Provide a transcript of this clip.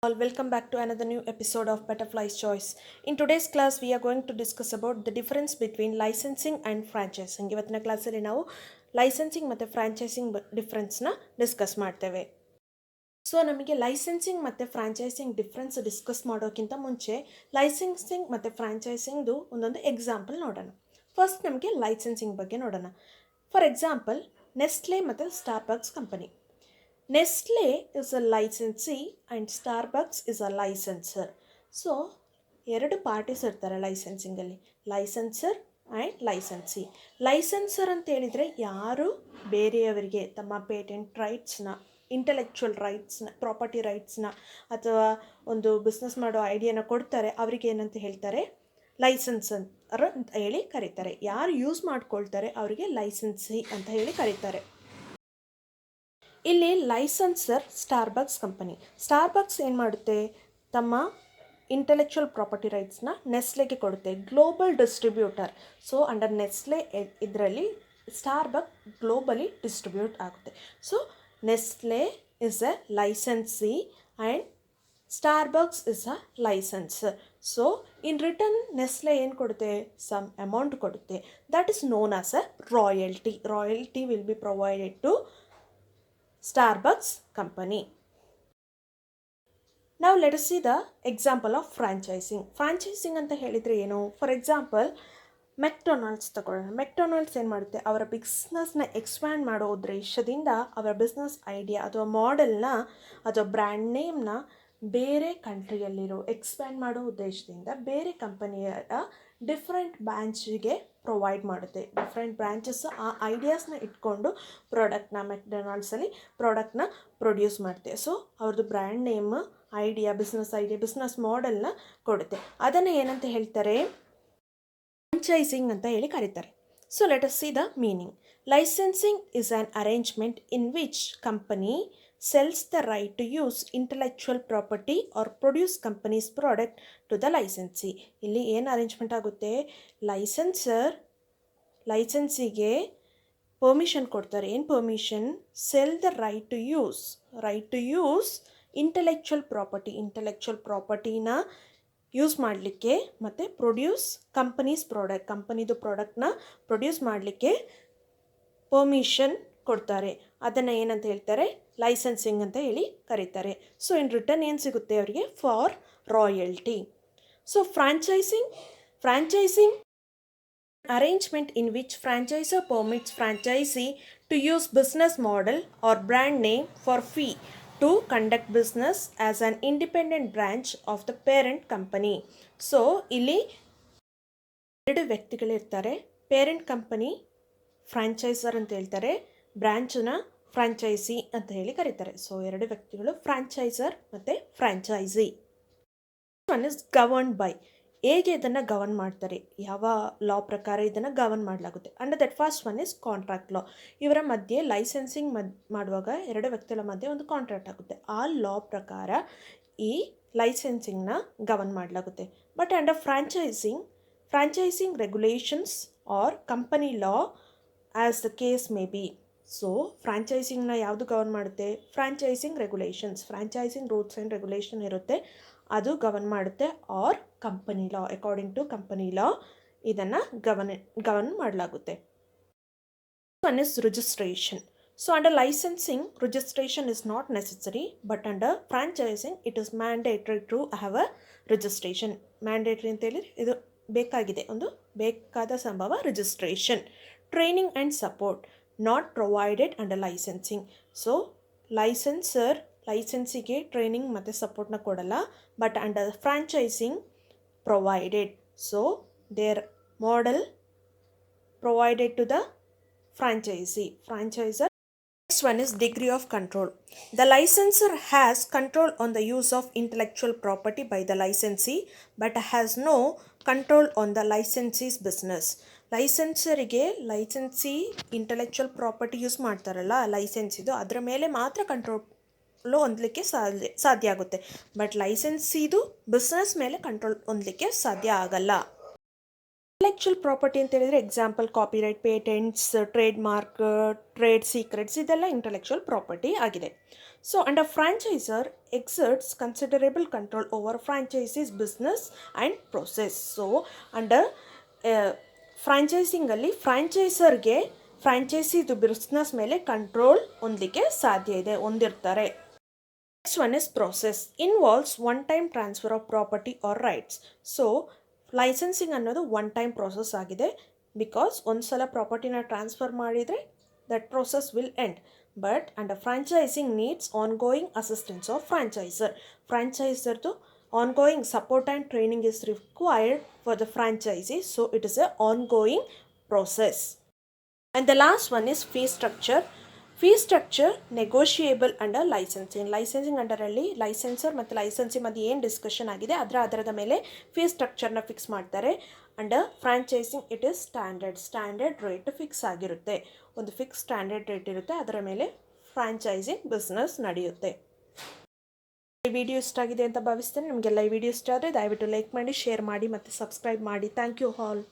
All, welcome back to another new episode of Butterfly's Choice. In today's class, we are going to discuss about the difference between licensing and franchising. ಇವತ್ತಿನ ಕ್ಲಾಸಲ್ಲಿ ನಾವು licensing ಮತ್ತು franchising ಡಿಫ್ರೆನ್ಸ್ನ discuss ಮಾಡ್ತೇವೆ. So ನಮಗೆ licensing ಮತ್ತು franchising difference discuss ಮಾಡೋಕ್ಕಿಂತ ಮುಂಚೆ licensing ಮತ್ತು ಫ್ರಾಂಚೈಸಿಂಗ್ದು ಒಂದೊಂದು ಎಕ್ಸಾಂಪಲ್ ನೋಡೋಣ. ಫಸ್ಟ್ ನಮಗೆ ಲೈಸೆನ್ಸಿಂಗ್ ಬಗ್ಗೆ ನೋಡೋಣ. ಫಾರ್ ಎಕ್ಸಾಂಪಲ್, ನೆಸ್ಲೆ ಮತ್ತು Starbucks company. Nestle is a licensee and Starbucks is a licensor. So ಎರಡು ಪಾರ್ಟೀಸ್ ಇರ್ತಾರೆ ಲೈಸೆನ್ಸಿಂಗಲ್ಲಿ, ಲೈಸೆನ್ಸರ್ ಆ್ಯಂಡ್ ಲೈಸೆನ್ಸಿ. ಲೈಸೆನ್ಸರ್ ಅಂತ ಹೇಳಿದರೆ ಯಾರು ಬೇರೆಯವರಿಗೆ ತಮ್ಮ ಪೇಟೆಂಟ್ ರೈಟ್ಸ್ನ, ಇಂಟೆಲೆಕ್ಚುವಲ್ ರೈಟ್ಸ್ನ, ಪ್ರಾಪರ್ಟಿ ರೈಟ್ಸ್ನ ಅಥವಾ ಒಂದು ಬಿಸ್ನೆಸ್ ಮಾಡೋ ಐಡಿಯಾನ ಕೊಡ್ತಾರೆ, ಅವರಿಗೆ ಏನಂತ ಹೇಳ್ತಾರೆ, ಲೈಸೆನ್ಸರ್ ಅಂತ ಹೇಳಿ ಕರೀತಾರೆ. ಯಾರು ಯೂಸ್ ಮಾಡ್ಕೊಳ್ತಾರೆ ಅವರಿಗೆ ಲೈಸೆನ್ಸಿ ಅಂತ ಹೇಳಿ ಕರೀತಾರೆ. ಇಲ್ಲಿ ಲೈಸೆನ್ಸರ್ ಸ್ಟಾರ್ಬಕ್ಸ್ ಕಂಪನಿ. ಸ್ಟಾರ್ಬಕ್ಸ್ ಏನು ಮಾಡುತ್ತೆ, ತಮ್ಮ ಇಂಟೆಲೆಕ್ಚುವಲ್ ಪ್ರಾಪರ್ಟಿ ರೈಟ್ಸ್ನ ನೆಸ್ಲೆಗೆ ಕೊಡುತ್ತೆ, global distributor. So under Nestle ಇದರಲ್ಲಿ ಸ್ಟಾರ್ಬಕ್ ಗ್ಲೋಬಲಿ ಡಿಸ್ಟ್ರಿಬ್ಯೂಟ್ ಆಗುತ್ತೆ. So Nestle is a licensee and Starbucks is a licensor. So in return Nestle ಏನು ಕೊಡುತ್ತೆ, ಸಮ್ ಅಮೌಂಟ್ ಕೊಡುತ್ತೆ. That is known as a royalty. Royalty will be provided to Starbucks company. Now let us see the example of franchising. Franchising ಅಂತ ಹೇಳಿದರೆ ಏನು? For example, McDonald's ತಗೊಳ್ಳೋಣ. McDonald's ಏನು ಮಾಡುತ್ತೆ, ಅವರ ಬಿಸ್ನೆಸ್ನ ಎಕ್ಸ್ಪ್ಯಾಂಡ್ ಮಾಡೋ ಉದ್ದೇಶದಿಂದ ಅವರ ಬಿಸ್ನೆಸ್ ಐಡಿಯಾ ಅಥವಾ ಮಾಡೆಲ್ನ ಅಥವಾ ಬ್ರ್ಯಾಂಡ್ ನೇಮ್ನ ಬೇರೆ ಕಂಟ್ರಿಯಲ್ಲಿರೋ ಎಕ್ಸ್ಪ್ಯಾಂಡ್ ಮಾಡೋ ಉದ್ದೇಶದಿಂದ ಬೇರೆ ಕಂಪನಿಯ ಡಿಫ್ರೆಂಟ್ ಬ್ರಾಂಚಿಗೆ ಪ್ರೊವೈಡ್ ಮಾಡುತ್ತೆ. ಡಿಫ್ರೆಂಟ್ ಬ್ರಾಂಚಸ್ ಆ ಐಡಿಯಾಸ್ನ ಇಟ್ಕೊಂಡು ಪ್ರಾಡಕ್ಟ್ನ ಮೆಕ್ಡೊನಾಲ್ಡ್ಸಲ್ಲಿ ಪ್ರಾಡಕ್ಟ್ನ ಪ್ರೊಡ್ಯೂಸ್ ಮಾಡುತ್ತೆ. ಸೊ ಅವ್ರದ್ದು ಬ್ರ್ಯಾಂಡ್ ನೇಮ್, ಐಡಿಯಾ, ಬಿಸ್ನೆಸ್ ಮಾಡೆಲ್ನ ಕೊಡುತ್ತೆ. ಅದನ್ನು ಏನಂತ ಹೇಳ್ತಾರೆ, ಫ್ರಾಂಚೈಸಿಂಗ್ ಅಂತ ಹೇಳಿ ಕರೀತಾರೆ. So let us see the meaning. Licensing is on arrangement in which company sells the right to use intellectual property or produce company's product to the licensee. ಇಲ್ಲಿ ಏನು arrangement ಆಗುತ್ತೆ, ಲೈಸೆನ್ಸಿಗೆ ಪರ್ಮಿಷನ್ ಕೊಡ್ತಾರೆ. ಏನು permission? Sell the right to use intellectual ಪ್ರಾಪರ್ಟಿನ use ಮಾಡಲಿಕ್ಕೆ ಮತ್ತು produce ಕಂಪನಿದು ಪ್ರಾಡಕ್ಟ್ನ ಪ್ರೊಡ್ಯೂಸ್ ಮಾಡಲಿಕ್ಕೆ ಪರ್ಮಿಷನ್ ಕೊಡ್ತಾರೆ. ಅದನ್ನು ಏನಂತ ಹೇಳ್ತಾರೆ, ಲೈಸೆನ್ಸಿಂಗ್ ಅಂತ ಹೇಳಿ ಕರೀತಾರೆ. ಸೊ ಇನ್ ರಿಟರ್ನ್ ಏನು ಸಿಗುತ್ತೆ ಅವರಿಗೆ, for royalty. So franchising arrangement in which franchisor permits franchisee to use business model or brand name for fee to conduct business as an independent branch of the parent company. So ಇಲ್ಲಿ ಎರಡು ವ್ಯಕ್ತಿಗಳಿರ್ತಾರೆ. Parent company ಫ್ರಾಂಚೈಸರ್ ಅಂತ ಹೇಳ್ತಾರೆ, ಬ್ರ್ಯಾಂಚನ್ನ franchise ಅಂತ ಹೇಳಿ ಕರೀತಾರೆ. So ಎರಡು ವ್ಯಕ್ತಿಗಳು, franchisor ಮತ್ತು franchisee. One is governed by. ಹೇಗೆ ಇದನ್ನು ಗವರ್ನ್ ಮಾಡ್ತಾರೆ, ಯಾವ ಲಾ ಪ್ರಕಾರ ಇದನ್ನು ಗವರ್ನ್ ಮಾಡಲಾಗುತ್ತೆ. Under that first one is contract law. ಇವರ ಮಧ್ಯೆ ಲೈಸೆನ್ಸಿಂಗ್ ಮಾಡುವಾಗ ಎರಡು ವ್ಯಕ್ತಿಗಳ ಮಧ್ಯೆ ಒಂದು ಕಾಂಟ್ರಾಕ್ಟ್ ಆಗುತ್ತೆ. ಆ ಲಾ ಪ್ರಕಾರ ಈ ಲೈಸೆನ್ಸಿಂಗ್ನ ಗವರ್ನ್ ಮಾಡಲಾಗುತ್ತೆ. But under franchising regulations or company law as the case may be. So ಫ್ರಾಂಚೈಸಿಂಗ್ನ ಯಾವುದು ಗವರ್ನ್ ಮಾಡುತ್ತೆ, franchising regulations, franchising rules and regulation ಇರುತ್ತೆ, ಅದು ಗವರ್ನ್ ಮಾಡುತ್ತೆ. Or company law, according to company law ಇದನ್ನು ಗವರ್ನ್ ಮಾಡಲಾಗುತ್ತೆ. One is registration. So under licensing registration is not necessary, but under franchising it is mandatory to have a registration. Mandatory ಅಂತೇಳಿ ಇದು ಬೇಕಾಗಿದೆ, ಒಂದು ಬೇಕಾದ ಸಂಭವ registration. Training and support not provided under licensing. So ಲೈಸೆನ್ಸಿಗೆ training ಮತ್ತು ಸಪೋರ್ಟ್ನ ಕೊಡಲ್ಲ, but under franchising provided. So their model provided to the franchisor. Next one is degree of control. The licensor has control on the use of intellectual property by the licensee, but has no control on the licensee's business. Licensee intellectual property use ಮಾಡ್ತಾರಲ್ಲ ಲೈಸೆನ್ಸಿದು, ಅದರ ಮೇಲೆ ಮಾತ್ರ control ಹೊಂದಲಿಕ್ಕೆ ಸಾಧ್ಯ ಆಗುತ್ತೆ. But ಲೈಸೆನ್ಸಿದು business ಮೇಲೆ ಕಂಟ್ರೋಲ್ ಹೊಂದಲಿಕ್ಕೆ ಸಾಧ್ಯ ಆಗಲ್ಲ. ಇಂಟೆಲೆಕ್ಚುವಲ್ ಪ್ರಾಪರ್ಟಿ ಅಂತ ಹೇಳಿದರೆ example copyright, patents, trade mark, trade secrets, ಇದೆಲ್ಲ ಇಂಟೆಲೆಕ್ಚುವಲ್ ಪ್ರಾಪರ್ಟಿ ಆಗಿದೆ. So, and a franchisor exerts considerable control over franchisee's business and process. So, under ಫ್ರಾಂಚೈಸಿಂಗಲ್ಲಿ ಫ್ರಾಂಚೈಸರ್ಗೆ ಫ್ರಾಂಚೈಸಿದು ಬಿಸ್ನೆಸ್ ಮೇಲೆ ಕಂಟ್ರೋಲ್ ಹೊಂದಲಿಕ್ಕೆ ಸಾಧ್ಯ ಇದೆ, ಹೊಂದಿರ್ತಾರೆ. Next one is process involves one time transfer of property or rights. So licensing ಅನ್ನೋದು ಒನ್ ಟೈಮ್ ಪ್ರೋಸೆಸ್ ಆಗಿದೆ, ಬಿಕಾಸ್ ಒಂದು ಸಲ ಪ್ರಾಪರ್ಟಿನ ಟ್ರಾನ್ಸ್ಫರ್ ಮಾಡಿದರೆ that process will end. But under franchising needs ongoing assistance of franchisor. ಫ್ರಾಂಚೈಸರ್ದು ongoing support and training is required for the franchisee. So it is a ongoing process. And the last one is fee structure. Fee structure negotiable under licensing. Licensing ಅಂಡರಲ್ಲಿ licensor ಮತ್ತು licensee ಮಧ್ಯೆ ಏನು discussion ಆಗಿದೆ ಅದರದ ಮೇಲೆ fee ಸ್ಟ್ರಕ್ಚರ್ನ fix ಮಾಡ್ತಾರೆ. Under franchising it is standard rate fix ಆಗಿರುತ್ತೆ. ಒಂದು ಫಿಕ್ಸ್ ಸ್ಟ್ಯಾಂಡರ್ಡ್ ರೇಟ್ ಇರುತ್ತೆ, ಅದರ ಮೇಲೆ ಫ್ರಾಂಚೈಸಿಂಗ್ ಬಿಸ್ನೆಸ್ ನಡೆಯುತ್ತೆ. ಈ ವಿಡಿಯೋ ಇಷ್ಟ ಆಗಿದೆ ಅಂತ ಭಾವಿಸ್ತೇನೆ. ನಿಮಗೆಲ್ಲ ಈ ವಿಡಿಯೋ ಇಷ್ಟ ಆದರೆ ದಯವಿಟ್ಟು ಲೈಕ್ ಮಾಡಿ, ಶೇರ್ ಮಾಡಿ ಮತ್ತು ಸಬ್ಸ್ಕ್ರೈಬ್ ಮಾಡಿ. Thank you all.